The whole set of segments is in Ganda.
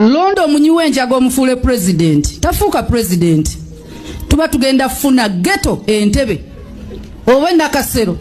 Londo munyiwe njago omufule president. Tafuka president. Tuba tugenda funa ghetto Entebbe. Owe Nakasero.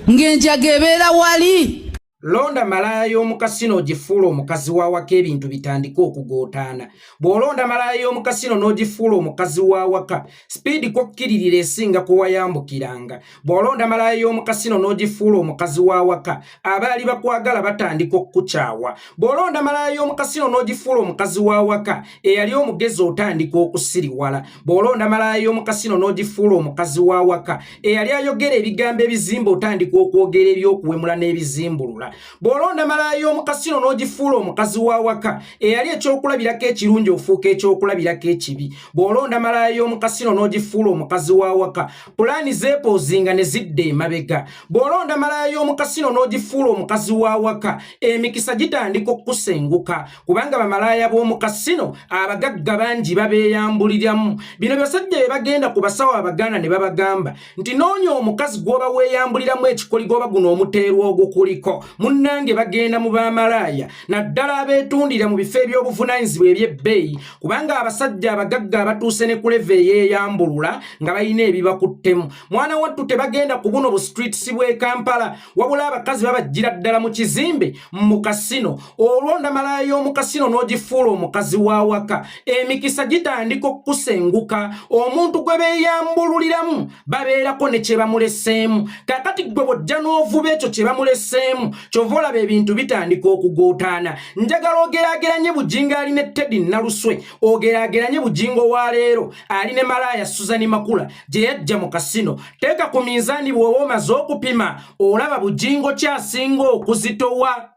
Ngenjaga ebeera wali. Londa Malaaya y'omukasino ogifuula omukazi wawaka ebintu bitandika okugootaana. Bw'olonda Malaaya y'omukasino n'ogifuula omukazi wawaka, speed kokkiririra esinga kuwayambukiranga. Bw'olonda Malaaya y'omukasino n'ogifuula omukazi wawaka, abaali bakwagala batandika okukukyawa. Bw'olonda Malaaya y'omukasino n'ogifuula omukazi wawaka, eyali omugezi otandika okusiriwala. Bw'olonda Malaaya y'omukasino n'ogifuula omukazi wawaka, eyali ayogera ebigambo ebizimba otandika okwogera ebyokuwemula n'ebizimbulula. Bw'olonda Malaaya y'omukasino n'ogifuula omukazi wawaka, eyali ekyokulabirako ekirungi ofuuka ekyokulabirako ekibi. Bw'olonda Malaaya y'omukasino n'ogifuula omukazi wawaka, pulaani zeepoozinga ne zidda emabega. Bw'olonda Malaaya y'omukasino n'ogifuula omukazi wawaka, emikisa gitandika okusenguka, kubanga bamalaaya b'omukasino abagagga bangi babeeyambuliramu. Bino basajja bye bagenda ku basawo abaganda ne babagamba nti noonya omukazi gw'oba weeyambuliramu ekikoligo oba guno omuteerwa ogukuliko. Munnange bagenda mu bamalaaya naddala abeetundira mu bifo eby'obuvunaanyizibwa eby'ebbeeyi, kubanga abasajja abagagga abatuuse ne ku leve eyeeyambulula nga balina ebibakuttemu. Mwana wattu tebagenda ku buno bu streets bw'e Kampala, wabula abakazi babajjira ddala mu kizimbe mu kasino. Olonda Malaaya y'omukasino n'ogifuula omukazi wawaka, emikisa gitandika okusenguka. Omuntu gwe beeyambululiramu babeerako ne kye bamuleseemu. Kakati gwe bw'ojja n'ovuba ekyo kye bamuleseemu, kyova olaba ebintu bitandika okugootaana. Njagala ogeraageranye Bujingo ali ne Teddy Naluswe, ogeraageranye Bujingo wa leero ali ne Malaaya Suzani Makula gye yajja mu kasino. Teeka ku minzaani bw'oba omaze okupima, olaba Bujingo kyasinga okuzitowa,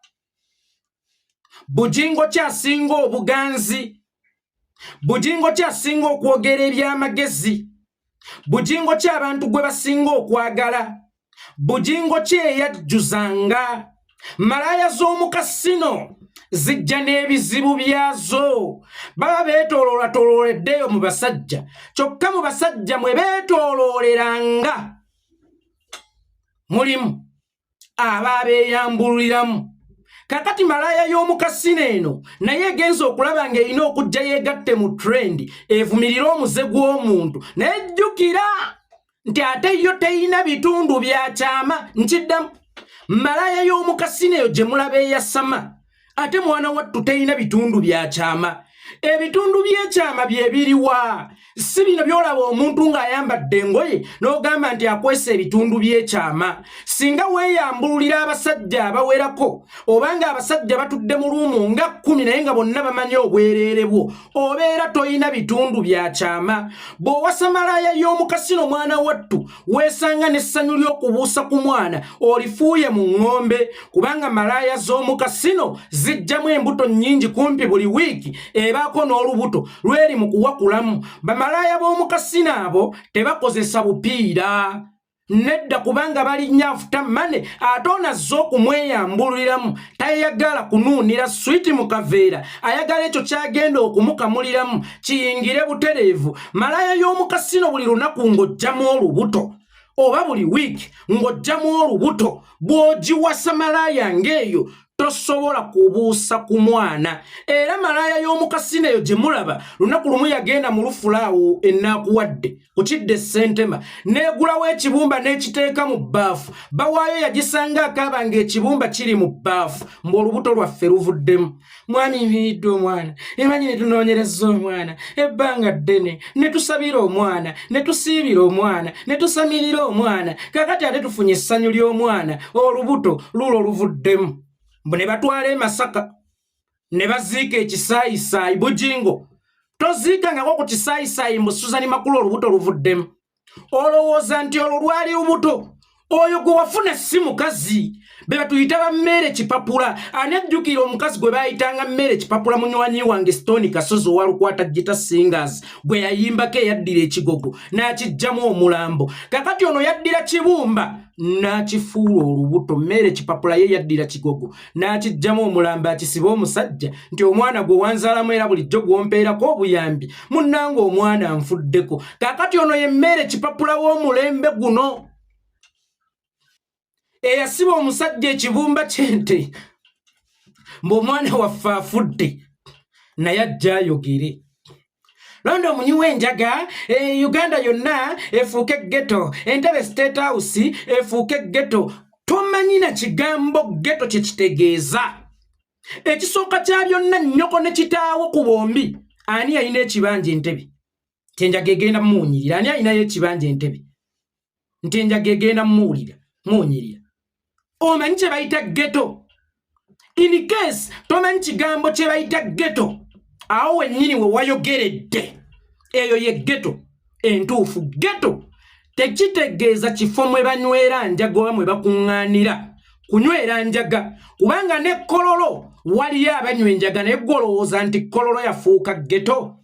Bujingo kyasinga obuganzi, Bujingo kyasinga okwogera eby'amagezi, Bujingo ky'abantu gwe basinga okwagala, Bujingo kyeyajjuzanga. Malaaya z'omukasino zijja n'ebizibu byazo. Baba beetooloolatolooleddeyo mu basajja, kyokka mu basajja mwe beetoolooleranga mulimu abaabeeyambuliramu. Kakati Malaaya y'omukasino eno naye egenza okulaba ng'erina okujja yeegatte mu trendi evumirire omuze gw'omuntu, naye jjukira nti ate yo teyina bitundu bya kyama. Nkiddamu, Malaaya y'omukasino eyo gye mulaba eyasama, ate mwana wattu teyina bitundu bya kyama. Ebitundu by'ekyama bye biriwa? Si bino byolaba omuntu ng'ayambadde engoye n'ogamba nti akwesa ebitundu by'ekyama. Singa weeyambululira abasajja abawerako, obanga abasajja batudde mu luumu nga 10 naye nga bonna bamanyi obwereere bwo, obeera toyina bitundu bya kyama. Bw'owasa Malaaya y'omukasino mwana wattu, weesanga n'essanyu ly'okubuusa ku mwana olifuuye mu ng'ombe, kubanga Malaaya z'omukasino zijjamu embuto nnyingi kumpi buli wiiki, ebaako n'olubuto lweri mu kuwakulamu. Bamalaaya b'omukasino abo tebakozesa bupiira nedda, kubanga balinnya afuta mane, ate onazza okumweyambuliramu tayagala kunuunira switi mu kaveera, ayagala ekyo kyagenda okumukamuliramu kiyingire butereevu. Malaaya y'omukasino buli lunaku ng'ojjamu olubuto, oba buli wiiki ng'ojjamu olubuto. Bw'ogiwasa Malaaya ng'eyo tosobola kubuusa ku mwana. Era Malaaya y'omukasino eyo gye mulaba, lunaku lumu yagenda mu lufulaawo enaakuwadde ku kidde Ssentema, n'egulawo ekibumba n'ekiteeka mu bbaafu. Bawaayo yagisanga akaaba ng'ekibumba kiri mu bbaafu, ng'olubuto lwaffe luvuddemu. Mwami miridde omwana, Emanyire tunoonyerezza omwana ebbanga ddene, ne tusabira omwana, ne tusiibira omwana, ne tusamirira omwana, kakati ate tufunye essanyu ly'omwana, olubuto lulo luvuddemu. Ne batwala e Masaka ne baziika ekisaayisaayi. Bujingo toziikangako ku kisaayisaayi mbu Suzani Makula olubuto luvuddemu. Olowooza nti olwo lwali lubuto? Oyo gwe wafuna si mukazi, be batuyita ba mmere kipapula. Ani ajjukira omukazi gwe baayitanga mmere kipapula, munywanyi wange Stone Kasozi owalukwata Gita Singers, gwe yayimbako eyaddira ekigogo n'akijjamu omulambo. Kakati ono yaddira kibumba n'akifuula olubuto. Mmere kipapula ye yaddira kigogo n'akijjamu omulambo akisiba omusajja nti omwana gwe wanzaalamu era bulijjo gw'ompeerako obuyambi, munnange omwana anfuddeko. Kakati ono ye mmere kipapula w'omulembe guno, eyasiba omusajja ekibumba ky'ente, mb'omwana waffe afudde. naye ajja ayogere. Londo munyiwe enjaga, Uganda yonna efuuke ghetto, Entebbe State House efuuke ghetto. Tomanyi na kigambo ghetto kye kitegeeza. Ekisooka kya byonna nnyoko ne kitaawo ku bombi. Ani alina ekibanja Entebbe? Nti enjaga egenda mmuwunyirira. Ani alinayo ekibanja Entebbe? Nti enjaga egenda mmuwunyirira. Omanyi kye bayita ghetto? In case tomanyi kigambo kye bayita ghetto, awo wennyini we wayogeredde. Eyo ye ghetto entuufu. Ghetto tekitegeeza kifo mwe banywera njaga oba mwe bakuŋŋaanira. Kunywera njaga kubanga ne kololo waliyo abanywa enjaga naye golowooza nti kololo yafuuka ghetto.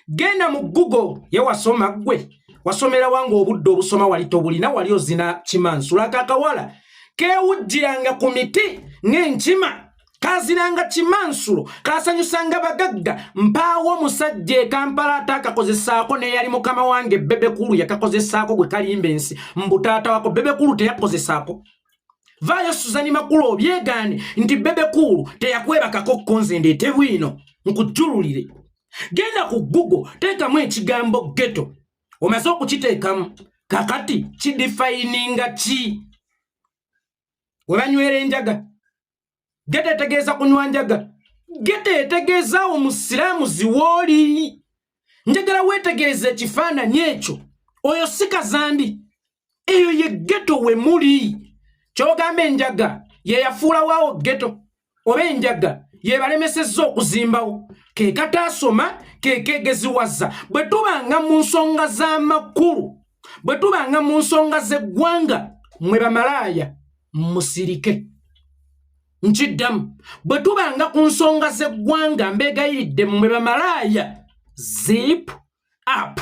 Genda mu Google ye wasoma gwe. Wasomera wange obudde obusoma wali tobulina wali ozina kimansula kakawala keewujjiranga ku miti ng'enkima. Kaziranga kimansulo kasanyusanga bagagga. Mpaawo musajja e Kampala atakakozesaako ne yali mukama wange Bebekulu yakakozesaako gwe kalimba ensi. Mbutaata wako Bebekulu teyakozesaako. Vaayo Suzani Makulu obyegaane nti Bebekulu teyakwebakako konze ndeete bwino nkujjululire. Genda ku Google teekamu ekigambo ghetto. Omaze okukiteekamu kakati kidifayininga ki? We banywera enjaga. Ghetto etegeeza kunywa njaga. Ghetto etegeeza omusiraamu ziwooli. Njagala weetegereze ekifaananyi ekyo. Oyo si kazambi. Eyo ye ghetto we muli. Kyogamba enjaga ye yafuula waawo ghetto. Oba enjaga ye balemesezza okuzimbawo. Ke kataasoma ke kegeziwaza. Bwe tubanga mu nsonga z'amakulu, bwe tubanga mu nsonga z'eggwanga, mwe Bamalaaya musirike. Nchiddamu bwe tubanga ku nsonga z'eggwanga mbeegayiridde mwe Bamalaaya zip up.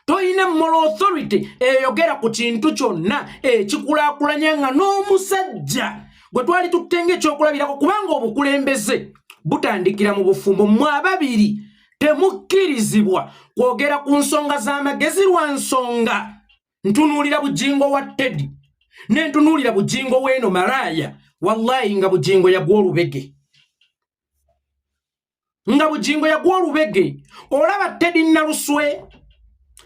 Toyina moral authority eyogera ku kintu kyonna ekikulaakulanya nga n'omusajja gwe twali tutenga ekyokulabirako kubanga obukulembeze butandikira mu bufumbo. Mwe ababiri temukkirizibwa kwogera ku nsonga z'amagezi lwa nsonga. Ntunuulira bujingo wa Teddy ne ntunuulira bujingo w'eno Malaaya. Wallahi nga bujingo yagwa olubege. Nga bujingo yagwa olubege. Olaba Teddy Naluswe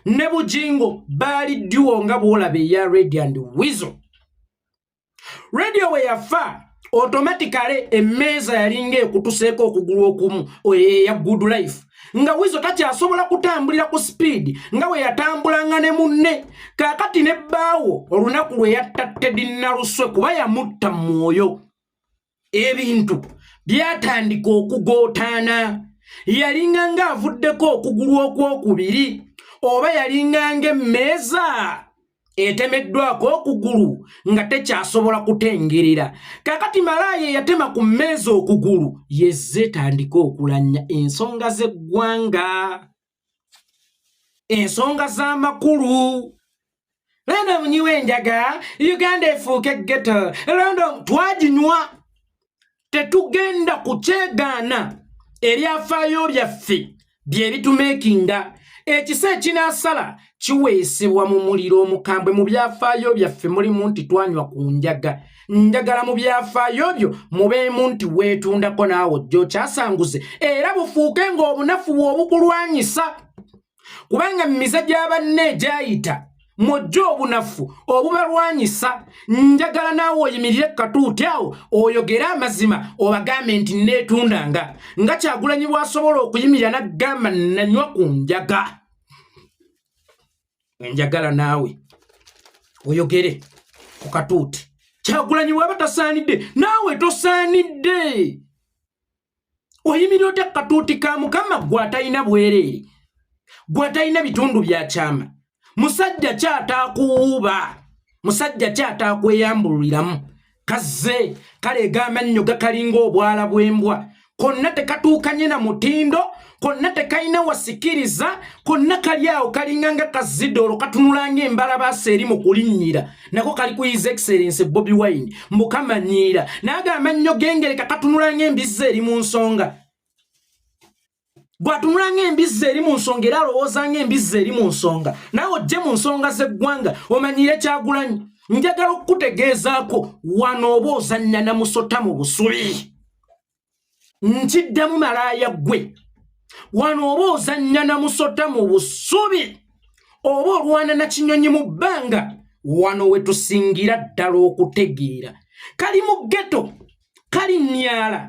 ne bujingo baali duo nga bwolabe ya Radio and Weasel. Radio we yafa automatically emmeeza yalinga ekutuseeko okugulu okumu ya Good Life. Nga Weasel takyasobola kutambulira ku speed nga we yatambulanga ne munne. Kakati ne bbaawo olunaku lwe yatta Teddy Naluswe kuba yamutta mwoyo. Ebintu byatandika okugootaana. Yalinga nga avuddeko okugulu okwokubiri oba yalinga ng'emmeeza etemeddwako okugulu nga tekyasobola kutengerera. Kakati Malaaya yatema ku mmeeza okugulu yezze tandika okulanya ensonga z'eggwanga, ensonga z'amakulu. Londo munyiwe enjaga, Uganda efuuke ghetto. Londo twaginywa. Tetugenda kukyegaana ebyafaayo byaffe bye bitumeekinga. Ekisa ekinaasala kiweesebwa mu muliro omukambwe. Mu byafaayo byaffe mulimu nti twanywa ku njaga. Njagala mu byafaayo byo mubeemu nti weetundako naawe ojjo kyasanguze era bufuuke ng'obunafu bw'obukulwanyisa. Kubanga mimize gy'abanne egyayita mwojjo obunafu obubalwanyisa. Njagala naawe oyimirire katuuti awo oyogere amazima obagambe nti neetundanga. Nga Kyagulanyi bw'asobola okuyimirira n'agamba nanywa ku njaga. Njagala naawe oyogere ku katuuti. Kyagulanyi bw'aba tasaanidde naawe tosaanidde. Oyimirire otya katuuti ka Mukama gwe atalina bwereere, gwe atalina bitundu bya kyama. Musajja kyataakuwuuba, musajja kyataakweyambululiramu. Kazze kaleega amannyo gakalinga obwala bw'embwa. Konna tekatuukanye na mutindo, konna tekalina wasikiriza, konna kali awo kalinga nga kazidolo katunulanga embalabaasa eri mu kulinnyira. Nako kali ku His Excellency Bobi Wine mbukamanyiira. Naaga amannyo gengereka katunulanga embizzi eri mu nsonga. Gwatunulanga embizzi eri mu nsonga era alowoozanga embizzi eri mu nsonga. Naawe ojje mu nsonga z'eggwanga omanyire Kyagulanyi. Njagala okukutegeezaako wano oba ozannya na musota mu busubi. Nkiddamu Malaaya gwe. wano oba ozannya na musota mu busubi oba olwana na kinyonyi mu bbanga wano we tusingira ddala okutegeera kali mu ghetto kali nnyala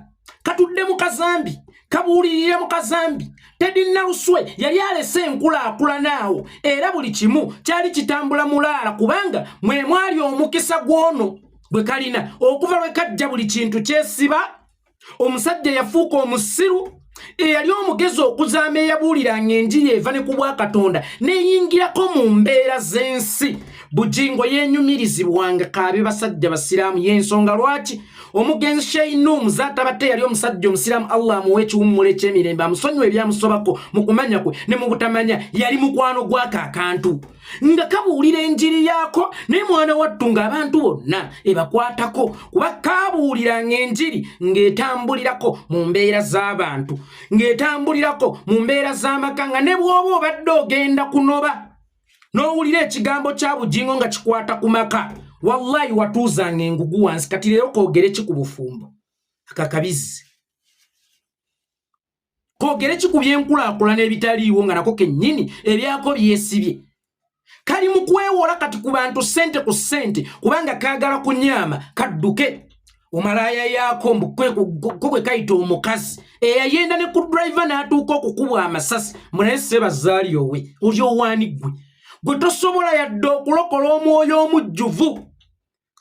katudde mu kazambi kabuulirire mu kazambi Teddy Naruswe yali alese enkulaakulana awo era buli kimu kyali kitambula mulaala kubanga mwe mwali omukisa gwono bwe kalina okuva lwe kajja buli kintu kyesiba omusajja yafuuka omusiru eyali omugezi okuzaama eyabuuliranga enjiri eva ne ku Bwakatonda neyingirako mu mbeera z'ensi bugingo yenyumirizibwanga kaabe basajja basiraamu y'ensonga lwaki omugenzi Sheinum zatabate yali omusajja omusiraamu Allah amuwe ekiwummula ekyemirembe amusonyiwa ebyamusobako mu kumanya kwe ne mu butamanya yali mukwano gw'ako akantu nga kabuulira enjiri yaako naye mwana wattu ng'abantu bonna ebakwatako kuba kaabuuliranga enjiri ng'etambulirako mu mbeera z'abantu ng'etambulirako mu mbeera z'amaka nga ne bw'oba obadde ogenda kunoba n'owulira ekigambo kya bugingo nga kikwata ku maka wallahi watuuzanga engugu wansi kati leero koogere ki ku bufumbo akakabizi koogere ki ku byenkulaakulana ebitaliiwo nga nako kennyini ebyako byesibye kali mu kwewola kati ku bantu ssente ku ssente kubanga kaagala kunyaama kadduke omalaaya yaako ko bwe kayita omukazi eyayenda ne ku driver n'atuuka okukubwa amasasi munaye sebazaali owe oli owaani gwe tosobola yadde okulokola omwoyo omujjuvu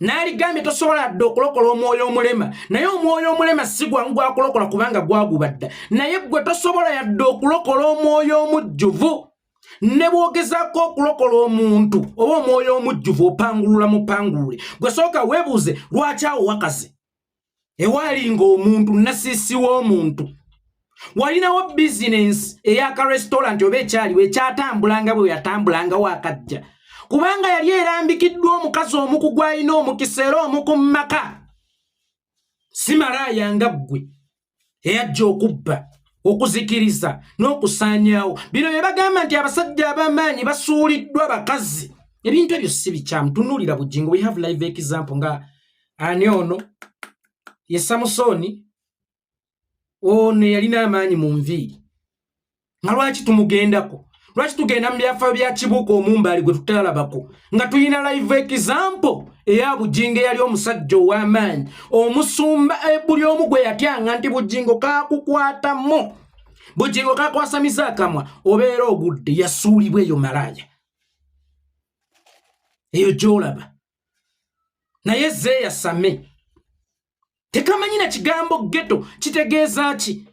n'aligambye tosobola yadde okulokola omwoyo omulema naye omwoyo omulema si gwangu gwakulokola kubanga gwagubadda naye gwe tosobola yadde okulokola omwoyo omujjuvu ne bwogezaako okulokola omuntu oba omwoyo omujjuvu opangulula mupangulule gwe sooka weebuuze lwaki awo wakaze ewaalinga omuntu nasiisi w'omuntu walinawo bizinensi ey'akarestaurant oba ekyaliwo ekyatambulanga bwe yatambulanga waakajja kubanga yali erambikiddwa omukazi omuku gw'alina omukisa era omuku mu maka si malaaya nga ggwe eyajja okubba okuzikiriza n'okusaanyaawo bino bye bagamba nti abasajja ab'amaanyi basuuliddwa bakazi ebintu ebyo si bikyamu tunuulira bugingo we have live example nga ani ono ye Samusoni ono yalina amaanyi mu nviiri nga lwaki tumugendako lwaki tugenda mu byafaayo bya kibuuka omumbaali gwe tutalabako nga tulina live example eya bugingo eyali omusajja ow'amaanyi omusumba buli omu gwe yatyanga nti bugingo kaakukwatamu bugingo kaakwasamiza akamwa obeera ogudde yasuulibwa eyo malaaya eyo gy'olaba naye zeeyasame tekamanyi na kigambo ghetto kitegeeza ki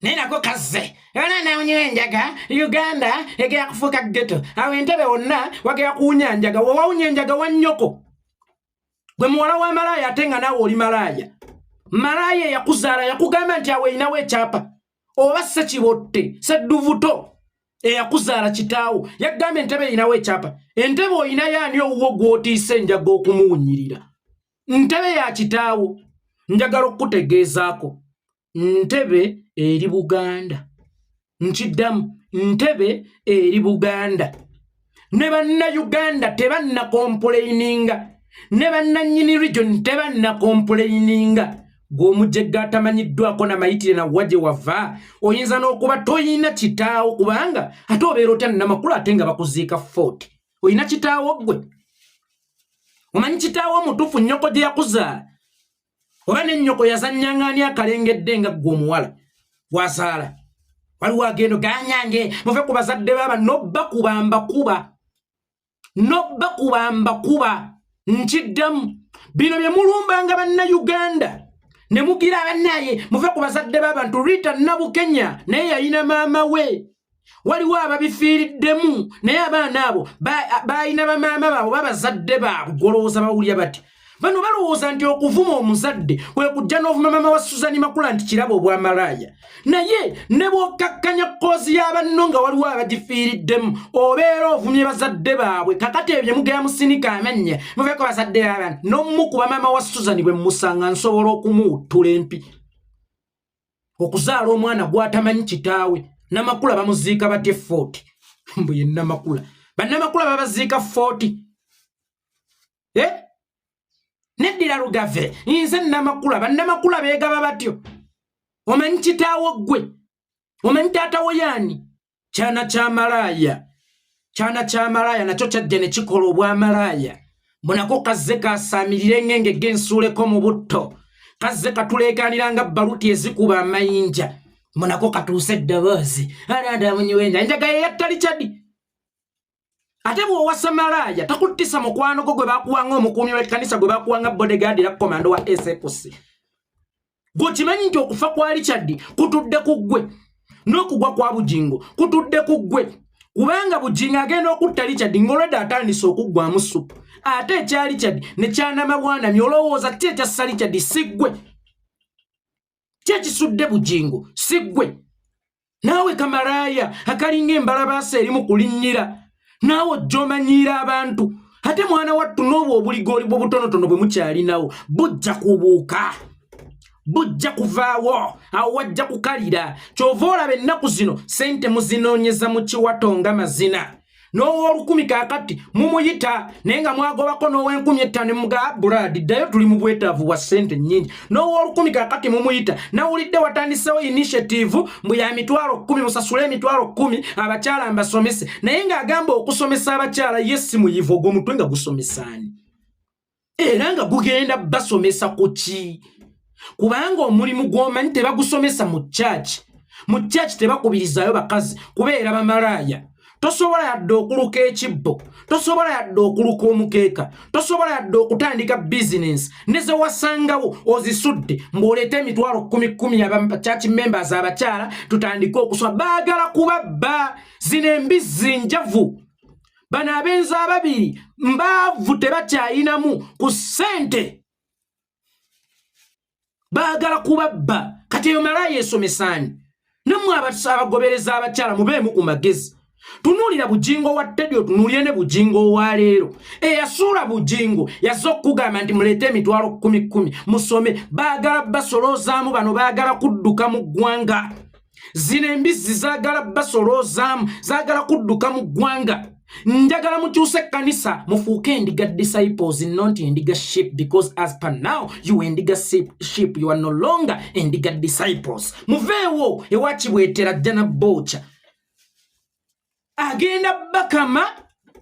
naye nako kazze yona nawunyiwa enjaga Uganda egera kufuuka ghetto awo Entebbe wonna wagera kuwunya enjaga wawunya enjaga wa nnyoko gwe muwala wa malaaya ate nga naawe oli malaaya yakuzaala yakugamba nti awo erinawo ekyapa oba ssekibotte sedduvuto eyakuzaala kitaawo yagamba Entebbe erinawo ekyapa Entebbe oyinayo ani owuwo gw'otiisa enjaga okumuwunyirira Entebbe ya kitaawo njagala okutegeezaako Entebbe eri Buganda nkiddamu Entebbe eri Buganda ne bannayuganda tebannakompuleininga ne bannannyini region tebannakompuleininga gw'omujjegga atamanyiddwako namayitire nawa gye wava oyinza n'okuba toyina kitaawo kubanga ate obeera otya namakulu ate nga bakuziika 40 oyina kitaawo ggwe omanyi kitaawo omutuufu nnyoko gye yakuzaala oba n'ennyoko yazannyang'ani akalengedde nga ggwe omuwala wazaala waliwo agendo ganyange muve ku bazadde baaba nobba kubamba kuba nkiddamu bino bye mulumbanga bannayuganda ne mugira abannaye muve ku bazadde b'abantu Rita Nabukenya naye yalina maama we waliwo ababifiiriddemu naye abaana abo balina bamaama baabo babazadde baabwe golowooza bawulya bati bano balowooza nti okuvuma omuzadde kwe kujja n'ovuma maama wa Suzani Makula nti kirabo obwamalaaya naye ne bw'okkakkanya kkoozi y'abanno nga waliwo abagifiiriddemu obeera ovumye bazadde baabwe kakati ebyo mugera musinika amannya muveeko bazadde b'abantu n'omukuba maama wa Suzani bwe musanga nsobola okumuwuttula empi okuzaala omwana gw'atamanyi kitaawe Namakula bamuziika batye 40 mbu ye Namakula bannamakula babaziika 40 neddira lugave nze Namakula bannamakula beegaba batyo omanyi kitaawo ggwe omanyi taata wo yani kyana kya Malaaya. Kyana kya Malaaya nakyo kyajja ne kikola obwamalaaya. Mbonako kazze kasaamirire ngenge gensuuleko mu butto. Kazze katuleekaniranga baluti ezikuba amayinja. Mbonako katuuse eddoboozi. Alanda munyiwenja njaga yeyatta Richard. Ate bw'owasa Malaaya takuttisa mukwano gwe bakuwanga omukuumi w'ekkanisa gwe bakuwanga bodyguard era komando wa SFC. Gwokimanyi nti okufa kwa Richard kutudde ku ggwe n'okugwa kwa Bujingo kutudde ku ggwe. Kubanga Bujingo agenda okutta Richard ng'olwedde atandise okuggwamu supu. Ate ekya Richard ne kyanama bwanamye olowooza kye ekyassa Richard si ggwe. Kye kisudde Bujingo si ggwe. Naawe Kamalaaya akalinga embalabaasa eri mu kulinnyira. Naawe ojja omanyiira abantu. Ate mwana wattu n'obwo obuligooli bw'obutonotono bwe mukyalinawo bujja kubuuka. Bujja kuvaawo awo wajja kukalira. Kyova olaba ennaku zino sente muzinoonyeza mu kiwato nga mazina. N'ow'olukumi kaakati mumuyita naye nga mwagobako n'ow'enkumi ne muga Brad ddayo tuli mu bwetaavu bwa sente nnyingi. N'ow'olukumi kaakati mumuyita nawulidde watandisewo initiative mbu ya $10,000 musasule $10,000 abakyala mbasomese naye ng'agamba okusomesa abakyala ye si muyivu ogw'omutwe nga gusomesaani era nga gugenda basomesa ku ki? Kubanga omulimu gw'omanyi tebagusomesa mu church. Mu church tebakubirizayo bakazi kubeera bamalaaya. Tosobola yadde okuluka ekibbo, tosobola yadde okuluka omukeeka, tosobola yadde okutandika business neze wasangawo ozisudde mboleete $10,000 aba church members abakyala tutandike okusoma. Baagala kubabba zino embizzi njavu. Bano abenzi ababiri mbaavu tebakyayinamu ku ssente. Baagala kubabba. Kati eyo Malaaya esomesaani. Nammwe abagobereza abakyala mubeemu ku magezi. Tunuulira Bujingo wa Teddy tunuulire ne Bujingo wa leero. Eyasuula Bujingo yazze okugamba nti muleete $10,000 musome. Baagala basoloozaamu bano baagala kudduka mu ggwanga. Zino embizzi zaagala basoloozaamu zaagala kudduka mu ggwanga. Njagala mukyuse ekkanisa mufuuke endiga disciples not endiga sheep because as per now you endiga sheep you are no longer endiga disciples. Muveewo ewakibwetera jjana bocha. Agenda bakama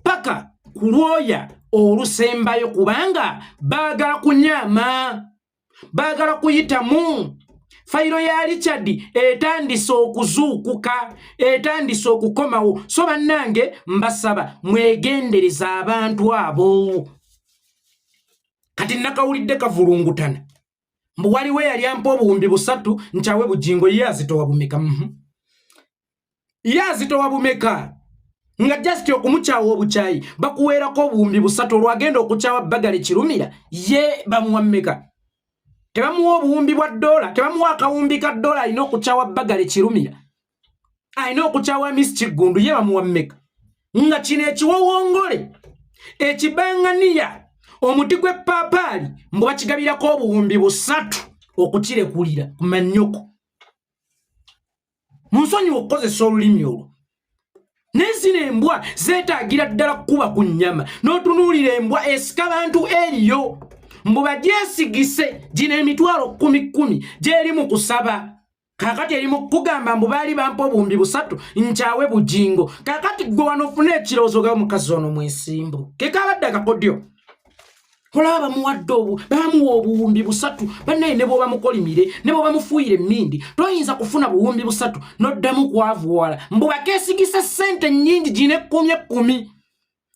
paka kulwoya olusembayo kubanga baagala kunyama. Baagala kuyitamu. Fayiro ya Richard etandise okuzuukuka, etandise okukomawo. So bannange mbasaba mwegendereza abantu abo. Kati nakawulidde kavulungutana. Mbu waliwo yali ampa $3,000 nkyawe Bujingo ye azitowa bumeka. Ye azitowa bumeka. Nga just okumukyawa obukyayi bakuweerako $3,000 olwagenda okukyawa Bagale Kirumira ye bamuwa mmeka. Tebamuwa $1,000, tebamuwa $1,000 alina okukyawa Bagale Kirumira. Alina okukyawa Miss Kigundu ye bamuwa mmeka. Nga kino ekiwowongole ekibanganiya omuti gw'eppaapaali mbu bakigabirako $3,000 okukirekulira ku mannyoko. Munsonyi okukozesa olulimi olwo. Nezino embwa zeetaagira ddala kuba ku nnyama. N'otunuulira embwa esika bantu eriyo. Mbu bagyesigise gino $10,000 gy'eri mu kusaba. Kaakati eri mu kugamba mbu baali bampa $3,000 nkyawe Bujingo. Kaakati gwe wano ofune ekirowoozo ga mukazi ono mwesimbu. Ke kabadde akakodyo. Olaba bamuwadde bamuwa $3,000 bannaye ne bw'oba mukolimire ne bw'oba mufuuyire emmindi toyinza kufuna $3,000 n'oddamu kwavuwala. Mbu bakeesigise ssente nnyingi gino $10,000.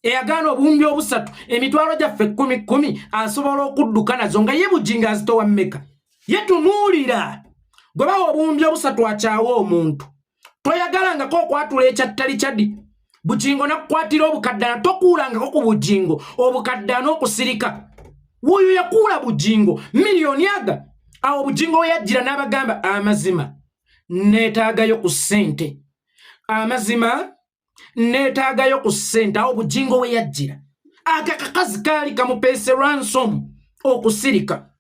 Eyagaana $3,000 emitwalo gyaffe $10,000 asobola okudduka nazo nga ye Bujingo azitowa mmeka. Ye tunuulira gwe bawa $3,000 akyawa omuntu toyagalangako okwatula ekyattali kyaddi. Bujingo nakukwatira obukaddana tokuulangako ku Bujingo obukaddana n'okusirika. Wuyo yakuula Bujingo miliyoni aga. Awo Bujingo we yajjira n'abagamba amazima neetaagayo ku ssente. Amazima neetaagayo ku ssente. Awo Bujingo we yajjira akakazi kaali kamupeese ransom okusirika.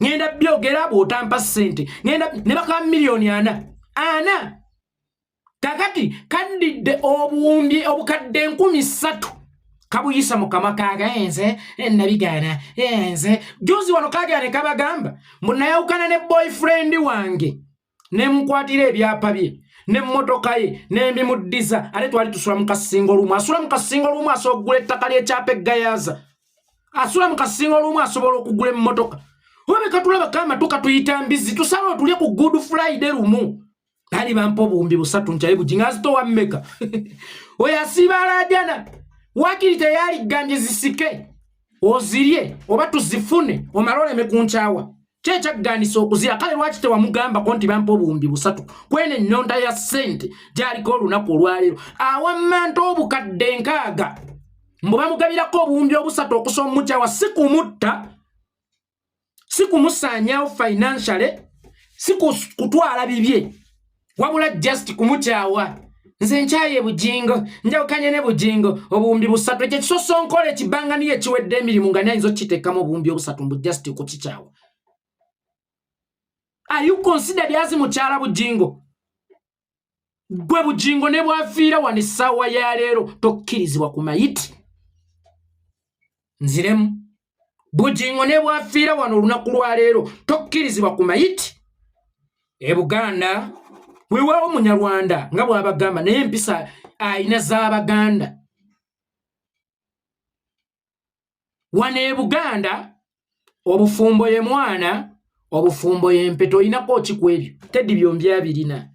Ngenda byogera bw'otampa ssente ngenda ne baka miliyoni 4. Kakati kandidde obukadde 3,000 kabuyisa mu kamwa kaaga enze nabigana enze. Juzi wano kaagane kabagamba mbu nayawukana ne boyfriend wange ne mkwatira ebyapa bye ne mmotoka ye ne mbimuddiza ate twali tusula mu kasingo olumu asula mu kasingo olumu asobola okugula ettaka ly'ekyapa eggayaza asula mu kasingo olumu asobola okugula emmotoka obe katulaba kamatuka tuyita mbizi tusala otulye ku Good Friday lumu ali bampa obuwumbi busatu nkyaye bujinga azitowa mmeka oyo asiibala ajana wakiri teyaligambye zisike ozirye oba tuzifune omaloleme ku nkyawa kyekyaganisa okuzira kale lwaki tewamugambako nti bampa obuwumbi busatu kwene ennyonda ya ssente gy'aliko olunaku olwaleero awammanta obukadde nkaaga mbu bamugabirako obuwumbi obusatu okusoma mukyawa si kumutta si kumusaanyaawo financially si kutwala bibye wabula just kumukyawa nze nkyaye bujingo njawukanye ne bujingo obuwumbi busatu ekyo kisosonkola ekibanga niyo ekiwedde emirimu nga nayinza okukiteekamu obuwumbi obusatu mbu just okukikyawa. Are you considered as mukyala bujingo? Gwe bujingo ne bwafiira wano essaawa ya leero tokkirizibwa ku mayiti. Nziremu bujingo ne bwafiira wano olunaku lwa leero tokkirizibwa ku mayiti. Buganda weewaawo munyarwanda nga bw'abagamba naye empisa ayina z'Abaganda. Wano e Buganda obufumbo ye mwana obufumbo y'empeto inako kikwebyo teddi byombi abirina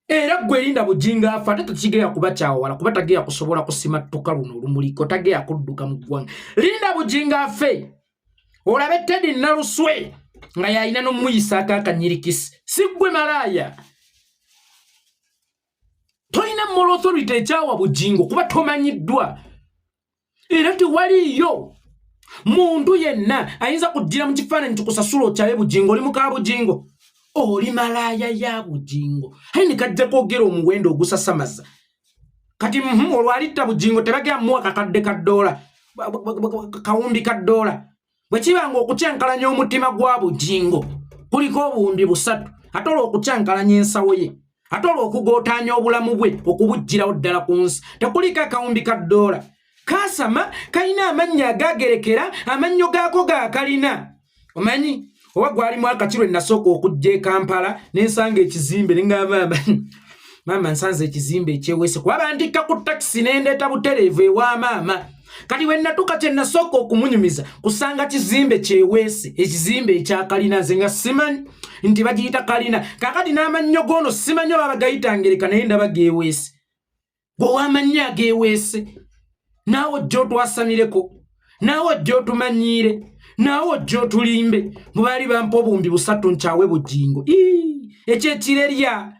era gwe linda bujinga afa tatukigeya kuba kyawala kuba tageya kusobola kusima ttoka luno olumuliko tageya kudduka mu ggwanga linda bujinga afe olabe teddi naluswe nga yalina n'omuyisa akakanyirikisi si gwe Malaaya tolina moral authority ekyawa bujingo kuba tomanyiddwa era tewaliyo muntu yenna ayinza kujjira mu kifaananyi kikusasula okyaye bujingo oli muka bujingo oli Malaaya ya bujingo ayini kajja kwogera omuwendo ogusasamaza kati olwalitta bujingo tebagera muwa kakadde ka ddoola kawumbi ka ddoola bwe kibanga okukyankalanya omutima gwa bujingo kuliko obuwumbi busatu ate olw'okukyankalanya ensawo ye ate olw'okugootaanya obulamu bwe okubuggyirawo ddala ku nsi tekuliko akawumbi ka ddoola kasama kalina amannya agagerekera amannyo gaako gaakalina omanyi oba gwalimu akakiro nasooka okujja e Kampala n'ensanga ekizimbe nengamba maama nsanze ekizimbe ekyeweese kuba bandika ku takisi n'endeeta butereevu ewa maama kati we natuka kye nasooka okumunyumiza kusanga kizimbe kyeweese ekizimbe ekyakalina nze nga simanyi nti bagiyita kalina kakati n'amannyo goono simanyi oba bagayitangereka naye ndaba geeweese gwewamannya ageeweese naawe ojja otwasamireko naawe ojja otumanyiire naawe ojja otulimbe mubaali bampa obuwumbi busatu nkyawe bujingo ekyekirerya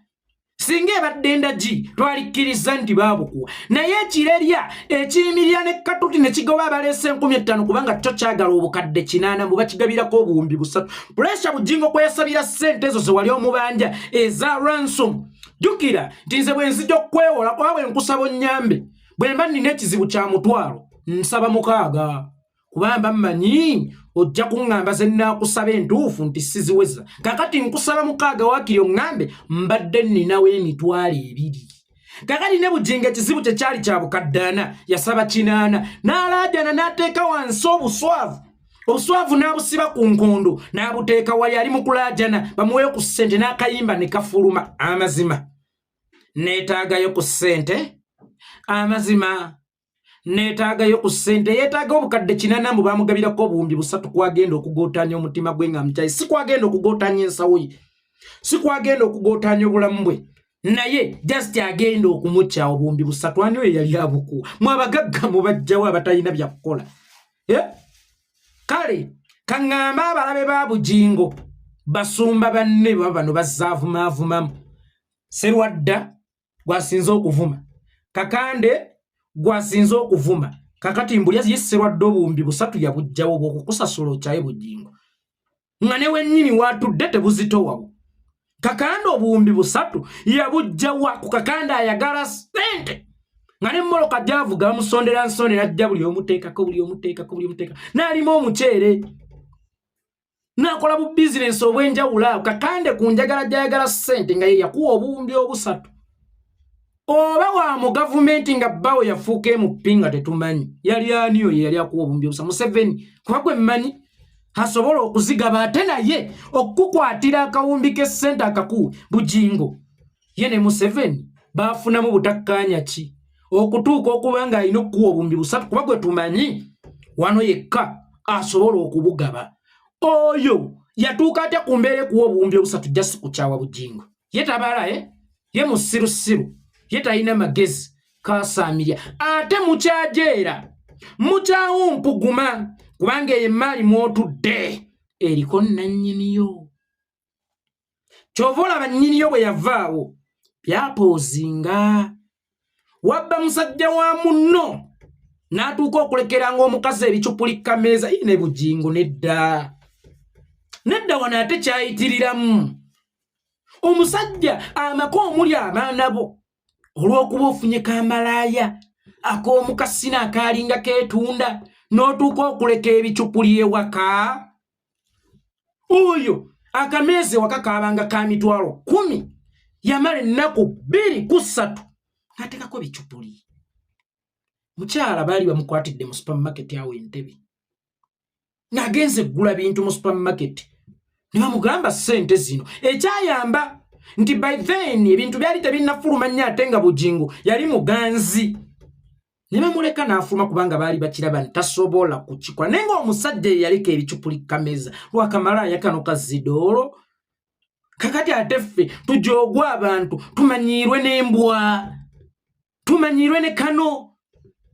singa ebadde endagi twalikkiriza nti baabukuwa naye ekirerya ekiyimirira ne katuti ne kigoba abaleese 50,000 kubanga kyo kyagala obukadde 80 mbu bakigabirako obuwumbi busatu puresha bujingo kweyasabira ssente ezo ze wali omubanja eza ransom jjukira nti nze bwe nzija okwewola kuba bwe nkusaba onnyambe bwe mba nina ekizibu kya mutwalo nsaba 6 kubamba mmanyi ojja kuŋŋamba ze nnaakusaba entuufu nti siziweza kakati nkusaba 6 waakiri oŋŋambe mbadde nninawo emitwalo 2 kakati ne bujinga ekizibu kye kyali kya bukaddaana yasaba 80 n'alaajana n'ateeka wansi obuswavu n'abusiba ku nkondo n'abuteeka wali ali mu kulaajana bamuweyo ku ssente n'akayimba ne kafuluma amazima neetaagayo ku ssente amazima neetaagayo ku ssente yeetaaga obukadde 80 mbu baamugabirako obuwumbi busatu kwagenda okugootaanya omutima gwe nga mukyayi si kwagenda okugootaanya ensawo ye si kwagenda okugootaanya obulamu bwe naye just agenda okumukyawa obuwumbi busatu ani we yali abukuwa mwabagagga mubajjawo abatalina byakukola kale kaŋŋamba abalabe ba bujingo basumba banne bano bazaavumaavumamu serwadda gwasinze okuvuma kakande gwasinze okuvuma kakati mbuli yesserwadde obuwumbi busatu yabujjawo bw'okukusasula okyaye bujingo nga ne wennyini watudde tebuzitowawo kakande obuwumbi busatu yabujjawa ku kakande ayagala ssente nga n'emmoloka gy'avuga bamusondera nsondera ajja buli omuteekako n'alima omuceere n'akola bu bizinensi obw'enjawulo awo kakande ku njagala gy'ayagala ssente nga ye yakuwa obuwumbi obusatu oba wa mu gavumenti nga bbawo yafuuka MP nga tetumanyi yali aniyo ye yali akuwa obuwumbi obusatu Museveni kuba gwe mmanyi asobola okuzigaba ate naye okukwatira akawumbi k'essente akakuwe Bujingo ye ne Museveni baafunamu butakkaanya ki okutuuka okuba ng'alina okukuwa obuwumbi 3 kuba gwe tumanyi wano yekka asobola okubugaba. Oyo yatuuka atya ku mbeera kuwa obuwumbi 3 jasi kukyawa Bujingo ye tabala ye musirusiru ye talina magezi kaasaamirya ate mukyajeera mukyawumpuguma kubanga eyo emaali mwotudde eriko nannyiniyo. Kyova olaba nnyiniyo bwe yavaawo byapoozinga wabba musajja wa munno n'atuuka okulekeranga omukazi ebicupuli kameeza ne Bujingo nedda wano ate kyayitiriramu omusajja amaka omuli abaana bo olw'okuba ofunye ka Malaaya ak'omukasina akaalinga keetunda n'otuuka okuleka ebicupuli ewaka. Oyo akameeza ewaka kaabanga ka mitwalo 10 yamala ennaku 2 ku 3 ng'ateekako ebicupuli. Mukyala baali bamukwatidde mu supermarket awo Entebbe ng'agenze eggula bintu mu supermarket ne bamugamba ssente zino ekyayamba nti by then ebintu byali tebinnafuluma nnyo ate nga Bujingo yali muganzi ne bamuleka n'afuluma kubanga baali bakiraba ntasobola kukikola naye ng'omusajja yaleka ebicupuli kameeza lwakamalaaya kano kazidoolo kakati ate ffe tujoogwa abantu tumanyiirwe n'embwa tumanyiirwe ne kano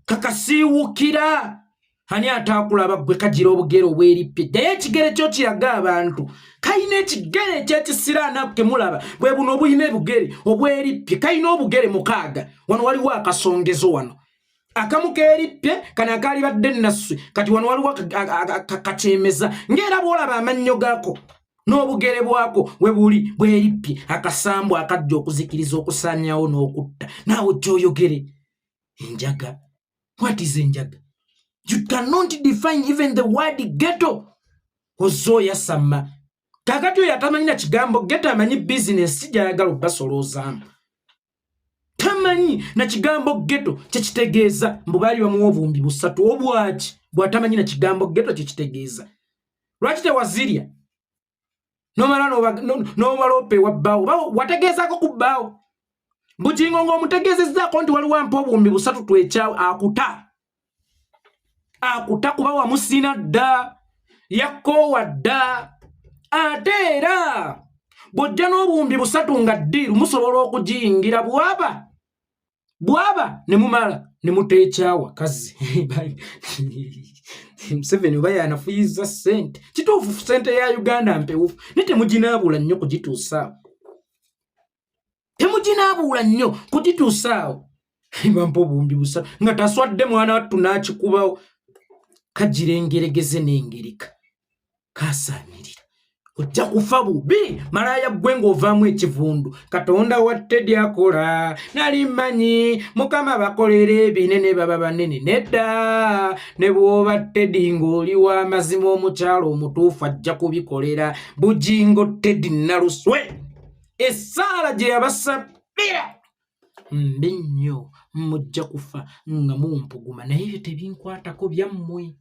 kakasiiwukira ani ataakulaba gwe kagira obugere obwerippye ddayo ekigere kyo kiraga abantu kayina ekigere ekyekisiraana kemulaba bwe buno obuyina ebugere obwerippye kayina obugere 6 wano waliwo akasongezo wano akamu keerippye kano akaali badde nasswe kati wano waliwo kakyemeza ng'era bw'olaba amannyo gaako n'obugere bwako we buli bwerippye akasambu akajja okuzikiriza okusaanyawo n'okutta naawe gy'oyogere enjaga. What is enjaga? You cannot define even the word ghetto. Ozoya sama. Kakati oyo atamanyi na kigambo ghetto amanyi business kijayagala okubasoloozamu. Tamanyi na kigambo ghetto kyekitegeeza mbu baali bamuwa obuwumbi 3 obwaki bw'atamanyi na kigambo ghetto kyekitegeeza. Lwaki tewazirya? Nomala opeewa bbaawo wategeezako ku bbaawo. Bujingo ng'omutegeezezzaako nti waliwo ampa obuwumbi 3 twekyawo akuta kuba wamusina dda yakoowa dda ate era bw'ojja n'obuwumbi 3 nga ddiiru musobola okugiyingira bwaba ne mumala ne muteekyawa kazi. Museveni oba yanafuyiza ssente kituufu ssente ya Uganda mpewufu ne temuginaabula nnyo kugituusaawo bampa obuwumbi 3 nga taswadde mwana wattu n'akikubawo kagirengeregeze n'engereka kaasaamirira ojja kufa bubi Malaaya ggwe ng'ovaamu ekivundu Katonda watte dyakola nali mmanyi Mukama bakolera ebinene baba banene nedda ne bw'oba Teddy ng'oli w'amazima omukyalo omutuufu ajja kubikolera Bujingo Teddy Naluswe essaala gye yabasabira mbi nnyo mujja kufa nga mumpuguma naye ebyo tebinkwatako byammwe.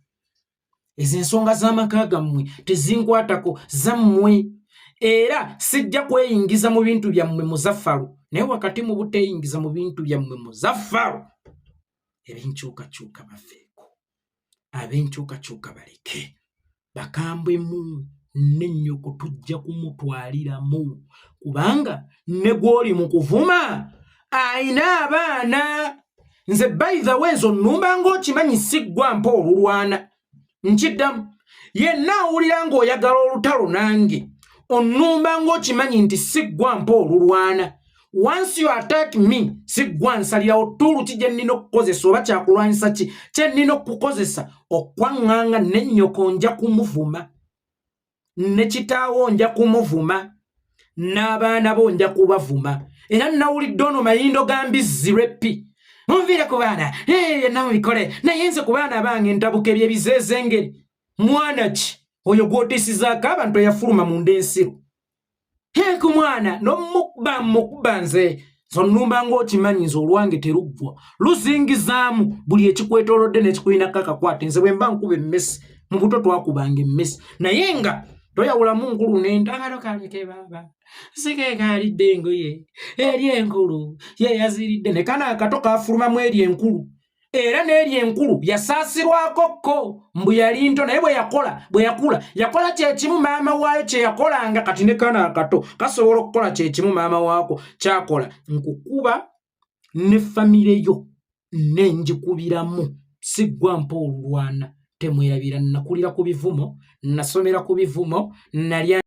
Ezo ensonga z'amaka gammwe tezinkwatako zammwe era sijja kweyingiza mu bintu byammwe muzaffalu naye wakati mu buteeyingiza mu bintu byammwe muzaffalu ebinkyukakyuka bafeeko ab'enkyukakyuka baleke bakambwemu n'ennyoko tujja kumutwaliramu kubanga ne gw'oli mu kuvuma ayina abaana. Nze by the way zo nnumba ng'okimanyi siggwa mpa olulwana nkiddamu yenna awulira ng'oyagala olutalo nange onnumba ng'okimanyi nti siggwa mpa olulwana. Once you attack me siggwa nsalirawo ttulu ki gye nnina okukozesa oba kyakulwanyisa ki kye nnina okukozesa okwaŋŋanga n'ennyoko nja kumuvuma ne kitaawo nja kumuvuma n'abaana bo nja kubavuma era nawulidde ono mayindo gambizzi lweppi munviire ku baana yenna mubikole naye nze ku baana bange ntabuka ebyebizeezengeri mwana ki oyo gw'otiisizaako abantu eyafuluma mu nda ensiru ku mwana n'omukuba nze zonnumba ng'okimanyi nze olwange teruggwa luzingizaamu buli ekikwetoolodde n'ekikulinako akakwata nze bwe mba nkuba emmesi mu buto twakubanga emmesi naye nga toyawulamu nkulu n'endagalo kaleke baba sike kalidde engoye eri enkulu ye yaziridde ne kana akato kafulumamu eri enkulu era n'eri enkulu yasaasirwako ko mbu yali nto naye bwe yakula kyekimu maama waayo kye yakolanga kati ne kana akato kasobola okukola kyekimu maama waako kyakola nkukuba ne famire yo nenjikubiramu siggwa mpa olulwana temwerabira nakulira ku bivumo nasomera ku bivumo nalya